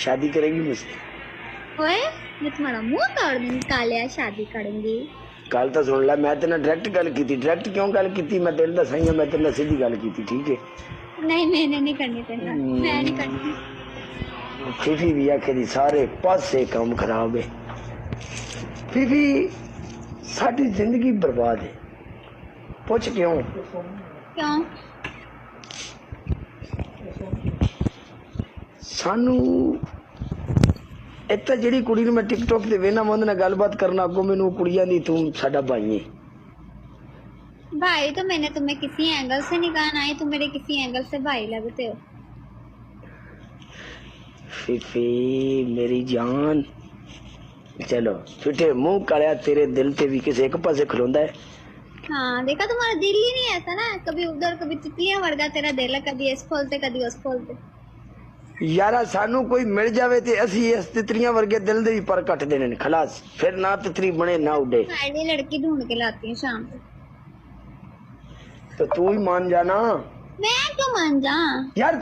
शादी करेगी मुझसे? ओए मैं तुम्हारा मुंह तोड़ दूंगी कालिया, शादी करूंगी। गल तो सुन ला, मैं तेरे नाल डायरेक्ट गल की, डायरेक्ट क्यों गल की? मैं तेरे दसाई हां, मैं तेरे नाल सीधी गल की, ठीक है? नहीं मैंने नहीं करनी तेरे नाल, मैं नहीं करनी। फीफी भी आखे दी सारे पासे काम खराब है। फीफी साडी जिंदगी बर्बाद है। पूछ क्यों? क्यों? सानू एक तो जिहड़ी कुड़ी नूं मैं टिकटॉक ते वेखना, मैं उहदे नाल गलबात करना, अगों मैनूं कुड़ियां दी तूं साडा भाई है। भाई तो मैंने तुम्हें किसी एंगल से नहीं कहा, ना ही तुम मेरे किसी एंगल से भाई लगते हो। फीफी मेरी जान, चलो फिटे मुंह कालिया, तेरे दिल ते भी किसी एक पासे खलोंदा है। हाँ देखा, तुम्हारा दिल ही नहीं ऐसा ना, कभी उधर कभी तितलियां वर्गा तेरा दिल है, कभी इस खोलते कभी उस खोलते। यारा सानू कोई मिल जावे ते असी इस तितलियां वर्गे दिल दे भी पर कट देने ने, खलास। फिर ना तितली बने ना उड़े। आईडी लड़की ढूंढ के लाती हूँ शाम को। तो तू ही मान जाना। मैं क्यों मान जा? यार